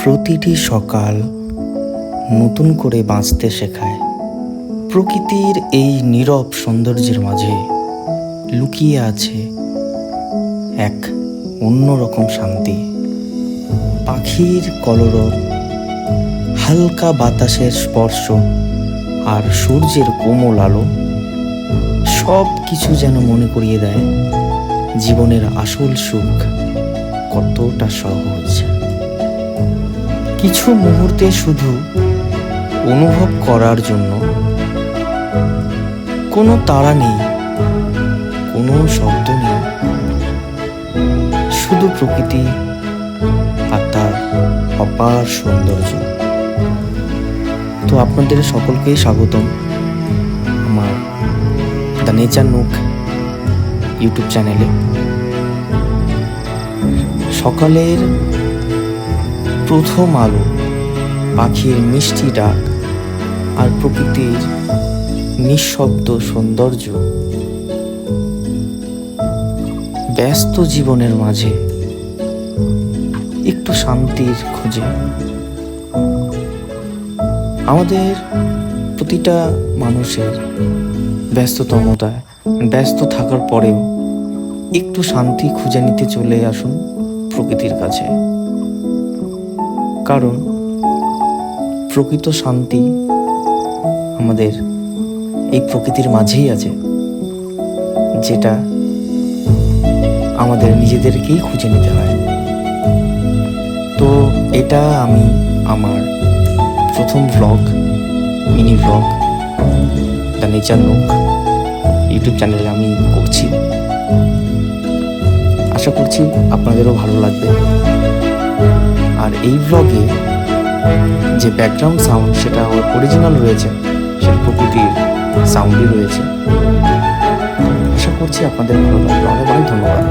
প্রতিটি সকাল নতুন করে বাঁচতে শেখায়। প্রকৃতির এই নীরব সৌন্দর্যের মাঝে লুকিয়ে আছে এক অন্যরকম শান্তি। পাখির কলরব, হালকা বাতাসের স্পর্শ আর সূর্যের কোমল আলো সব কিছু যেন মনে করিয়ে দেয় জীবনের আসল সুখ কতটা সহজ। কিছু মুহূর্তে শুধু অনুভব করার জন্য। কোনো তাড়া নেই, কোনো শব্দ নেই, শুধু প্রকৃতি আর তার অপার সৌন্দর্য। তো আপনাদের সকলকেই স্বাগতম আমার দ্য নেচার নুক ইউটিউব চ্যানেলে। সকালের প্রথম আলো, পাখির মিষ্টি ডাক আর প্রকৃতির নিঃশব্দ সৌন্দর্য ব্যস্ত জীবনের মাঝে একটু শান্তির খোঁজে। আমাদের প্রতিটা মানুষের ব্যস্ততায় ব্যস্ত থাকার পরেও একটু শান্তি খুঁজে নিতে চলে আসুন প্রকৃতির কাছে, কারণ প্রকৃত শান্তি আমাদের এই প্রকৃতির মাঝেই আছে, যেটা আমাদের নিজেদেরকেই খুঁজে নিতে হয়। তো এটা আমি আমার প্রথম mini blog the nature nook YouTube চ্যানেলে আমি করছি। আশা করছি আপনাদেরও ভালো লাগবে। আর এই ব্লগে যে ব্যাকগ্রাউন্ড সাউন্ড সেটা অরিজিনাল রয়েছে, সেটা প্রকৃতির সাউন্ডই রয়েছে। আশা করছি আপনাদের ভালো লাগবে। অনেক অনেক ধন্যবাদ।